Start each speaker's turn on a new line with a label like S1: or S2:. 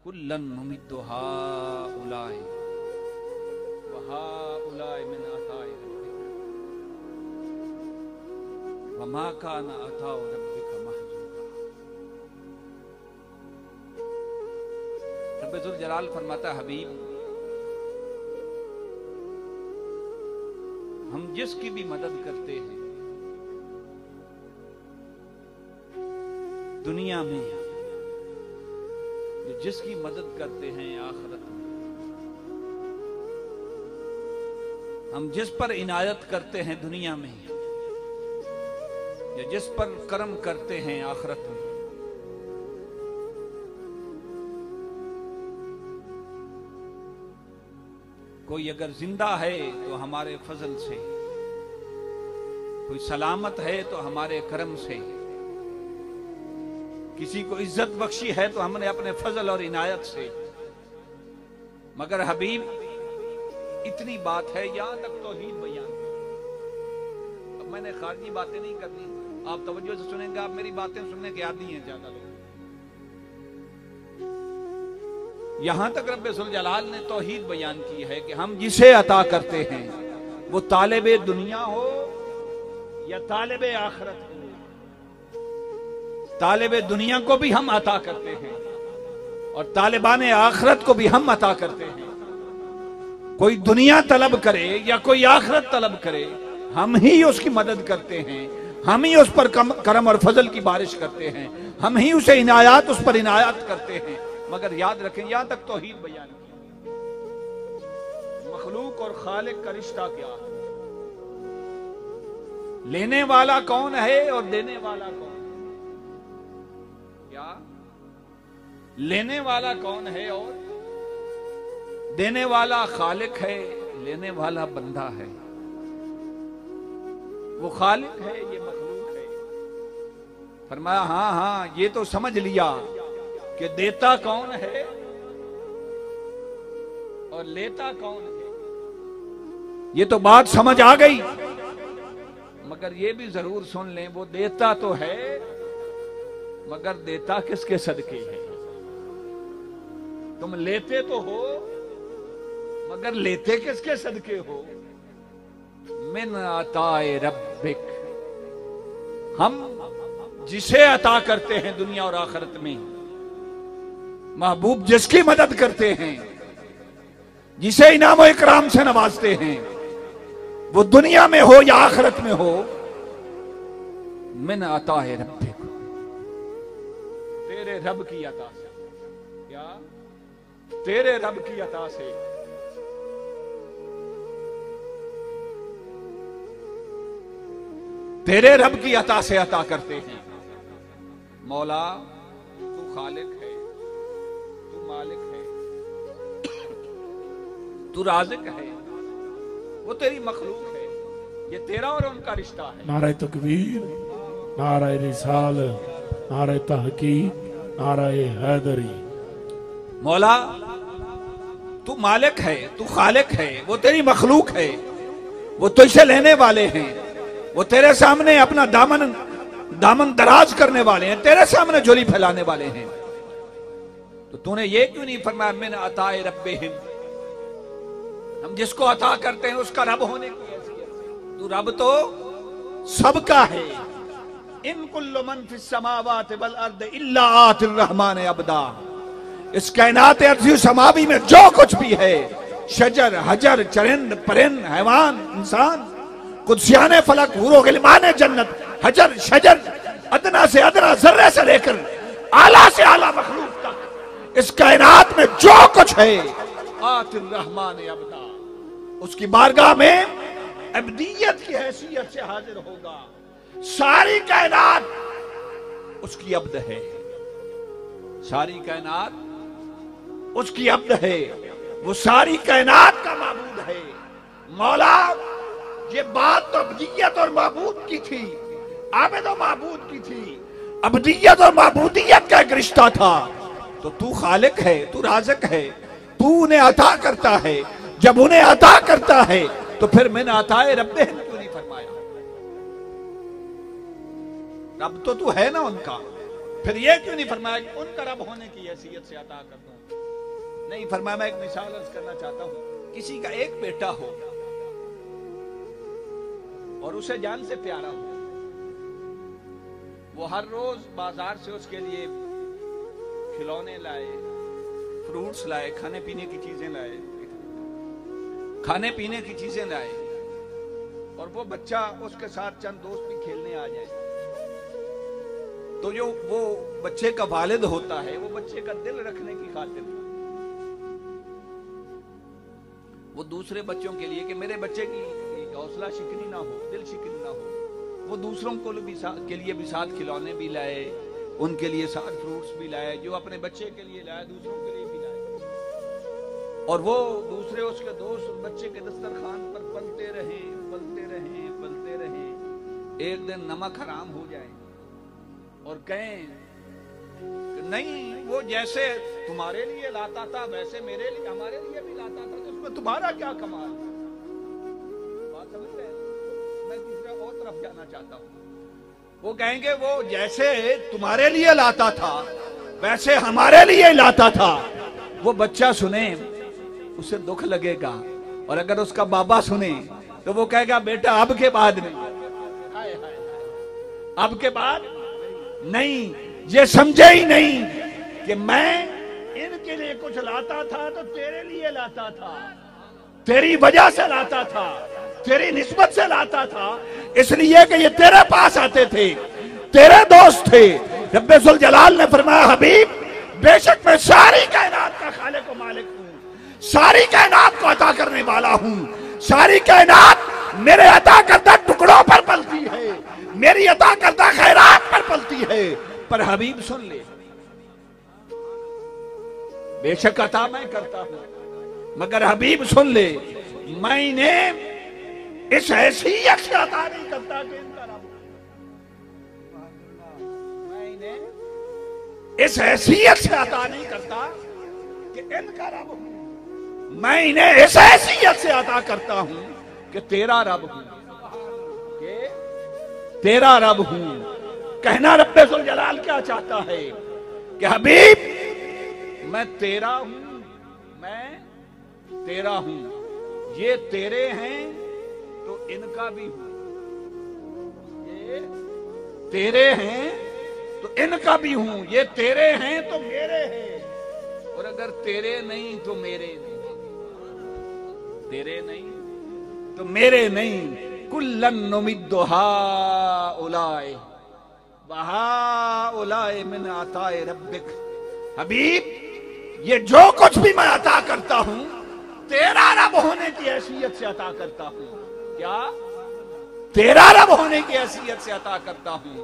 S1: कुल्लन नुमिद्दु हाउलाए व हाउलाए मिन अताए रब्बिक व मा काना अताउ रब्बिक महजूरा। रब्बे जुल जलाल फरमाता, हबीब हम जिसकी भी मदद करते हैं दुनिया में, जिसकी मदद करते हैं आखिरत में, हम जिस पर इनायत करते हैं दुनिया में, या जिस पर करम करते हैं आखिरत में, कोई अगर जिंदा है तो हमारे फजल से, कोई सलामत है तो हमारे करम से, किसी को इज्जत बख्शी है तो हमने अपने फजल और इनायत से। मगर हबीब इतनी बात है, यहां तक तौहीद बयान। अब मैंने खारजी बातें नहीं करनी, आप तवज्जो से सुनेंगे, आप मेरी बातें सुनने के आदी हैं ज्यादा लोग। यहां तक रब्बे जुल जलाल ने तौहीद बयान की है कि हम जिसे अता करते हैं वो तालिबे दुनिया हो या तालिबे आखिरत हो, तालिबे दुनिया को भी हम अता करते हैं और तालिबान आखिरत को भी हम अता करते हैं। कोई दुनिया तलब करे या कोई आखिरत तलब करे, हम ही उसकी मदद करते हैं, हम ही उस पर करम और फजल की बारिश करते हैं, हम ही उसे इनायात उस पर इनायात करते हैं। मगर याद रखें, यहां तक तौहीद बयान की, मखलूक और खालिक का रिश्ता क्या है, लेने वाला कौन है और देने वाला कौन है? क्या लेने वाला कौन है और देने वाला खालिक है, लेने वाला बंदा है। वो खालिक है, ये मखलूक है। फरमाया हाँ हाँ, ये तो समझ लिया कि देता कौन है और लेता कौन है, ये तो बात समझ आ गई। मगर ये भी जरूर सुन लें, वो देता तो है मगर देता किसके सदके है? तुम लेते तो हो मगर लेते किसके सदके हो? मिन अताए रब्बिक, हम जिसे अता करते हैं दुनिया और आखिरत में, महबूब जिसकी मदद करते हैं, जिसे इनाम और इकराम से नवाजते हैं, वो दुनिया में हो या आखिरत में हो, मिन अताए रब्बिक, तेरे रब की अता से। क्या? तेरे रब की अता से। तेरे रब की अता से अता करते हैं। मौला तू खालिक है, तू मालिक है, तू राज़िक है, वो तेरी मखलूक है, ये तेरा और उनका रिश्ता है।
S2: नारे तकबीर, नारे रिसाल, नारे तहकीक, नारे हैदरी।
S1: मौला तू मालिक है, तू खालिक है, वो तेरी मखलूक है, वो तुझसे लेने वाले हैं, वो तेरे सामने अपना दामन दराज करने वाले हैं, तेरे सामने झोली फैलाने वाले हैं। तो तूने ये क्यों नहीं फरमाया मिन अताए रब्बिहिम, हम जिसको अता करते हैं उसका रब होने की हैसियत से। तू रब तो सबका है। इन कुल्लु मन फिस समावाति वल अर्द इल्ला आतिर रहमान अब्दा। इस कायनात अर्ज़ी समावी में जो कुछ भी है, शजर हजर चरिंद परिंद हैवान इंसान, कुदसियाने फलक हुरो गिलमाने जन्नत, हजर शजर, अदना से अदना जर्रे से लेकर आला से आला मखलूक तक, इस कायनात में जो कुछ है आतिर रहमान अब्दा, उसकी बारगाह में अब्दियत की हैसियत से हाजिर होगा। सारी कायनात उसकी अब्द है, सारी कायनात उसकी अब्द है, वो सारी कायनात का माबूद है। मौला ये बात तो अब्दियत और माबूद की थी, आबिद और माबूद की थी, अब्दियत और माबूदियत का एक रिश्ता था। तो तू खालिक है, तू राज़िक है, तू उन्हें अता करता है। जब उन्हें अता करता है तो फिर मैंने अताए रब्बिहिम क्यों नहीं फरमाया? रब तो तू है ना उनका, फिर ये क्यों नहीं फरमाया कि उनका रब होने की हैसियत से अता कर दूं? नहीं फरमाया। मैं एक मिसाल अर्ज करना चाहता हूं। किसी का एक बेटा हो और उसे जान से प्यारा हो, वो हर रोज बाजार से उसके लिए खिलौने लाए, फ्रूट्स लाए, खाने पीने की चीजें लाए, खाने पीने की चीजें लाए, और वो बच्चा उसके साथ चंद दोस्त भी खेलने आ जाए, तो जो वो बच्चे का वालिद होता है, वो बच्चे का दिल रखने की खातिर वो दूसरे बच्चों के लिए, कि मेरे बच्चे की हौसला शिकनी ना हो, दिल शिकनी ना हो, वो दूसरों को के लिए भी साथ खिलौने भी लाए, उनके लिए साथ फ्रूट्स भी लाए, जो अपने बच्चे के लिए लाए दूसरों के लिए भी लाए। और वो दूसरे उसके दोस्त बच्चे के दस्तरखान पर पलते रहे, पलते रहे, पलते रहे। एक दिन नमक हराम हो जाए और कहें कि नहीं, वो जैसे तुम्हारे लिए लाता था वैसे मेरे लिए, हमारे लिए भी लाता था, तो उसमें तुम्हारा क्या कमाल? बात समझ रहे हैं? मैं दूसरा और तरफ जाना चाहता हूं। वो कहेंगे वो जैसे तुम्हारे लिए लाता था वैसे हमारे लिए लाता था। वो बच्चा सुने उसे दुख लगेगा, और अगर उसका बाबा सुने तो वो कहेगा बेटा अब के बाद नहीं, अब के बाद नहीं। ये समझे ही नहीं कि मैं इनके लिए कुछ लाता था तो तेरे लिए लाता था, तेरी वजह से लाता था, तेरी निस्बत से लाता था, इसलिए कि ये तेरे पास आते थे, तेरे दोस्त थे। रब्बे जुल जलाल ने फरमाया हबीब बेशक मैं सारी कायनात का खालिक व मालिक हूं, सारी कायनात को अता करने वाला हूं, सारी कायनात मेरे अता करदा टुकड़ों पर पलती है, मेरी अता करदा खैरात पर पलती है। पर हबीब सुन ले, बेशक अता मैं करता हूं, मगर हबीब सुन ले, मैं इन्हें इस हैसियत से अता नहीं करता कि इनका रब, मैं इन्हें इस हैसियत से अता नहीं करता कि इनका रब हूं, मैं इन्हें इस हैसियत से अता करता हूं कि तेरा रब हूं, कि तेरा रब हूं। कहना रब्बे जुल जलाल क्या चाहता है कि हबीब मैं तेरा हूं, मैं तेरा हूं, ये तेरे हैं तो इनका भी हूं, ये तेरे हैं तो इनका भी हूं, ये तेरे हैं तो मेरे हैं, और अगर तेरे नहीं तो मेरे नहीं, तेरे नहीं तो मेरे नहीं। कुल्लन नुमिद्दु हाउलाए वहाउलाए मिन अताए रब्बिक। हबीब ये जो कुछ भी मैं अता करता हूं तेरा रब होने की हैसियत से अता करता हूं। क्या? तेरा रब होने की हैसियत से अता करता हूं।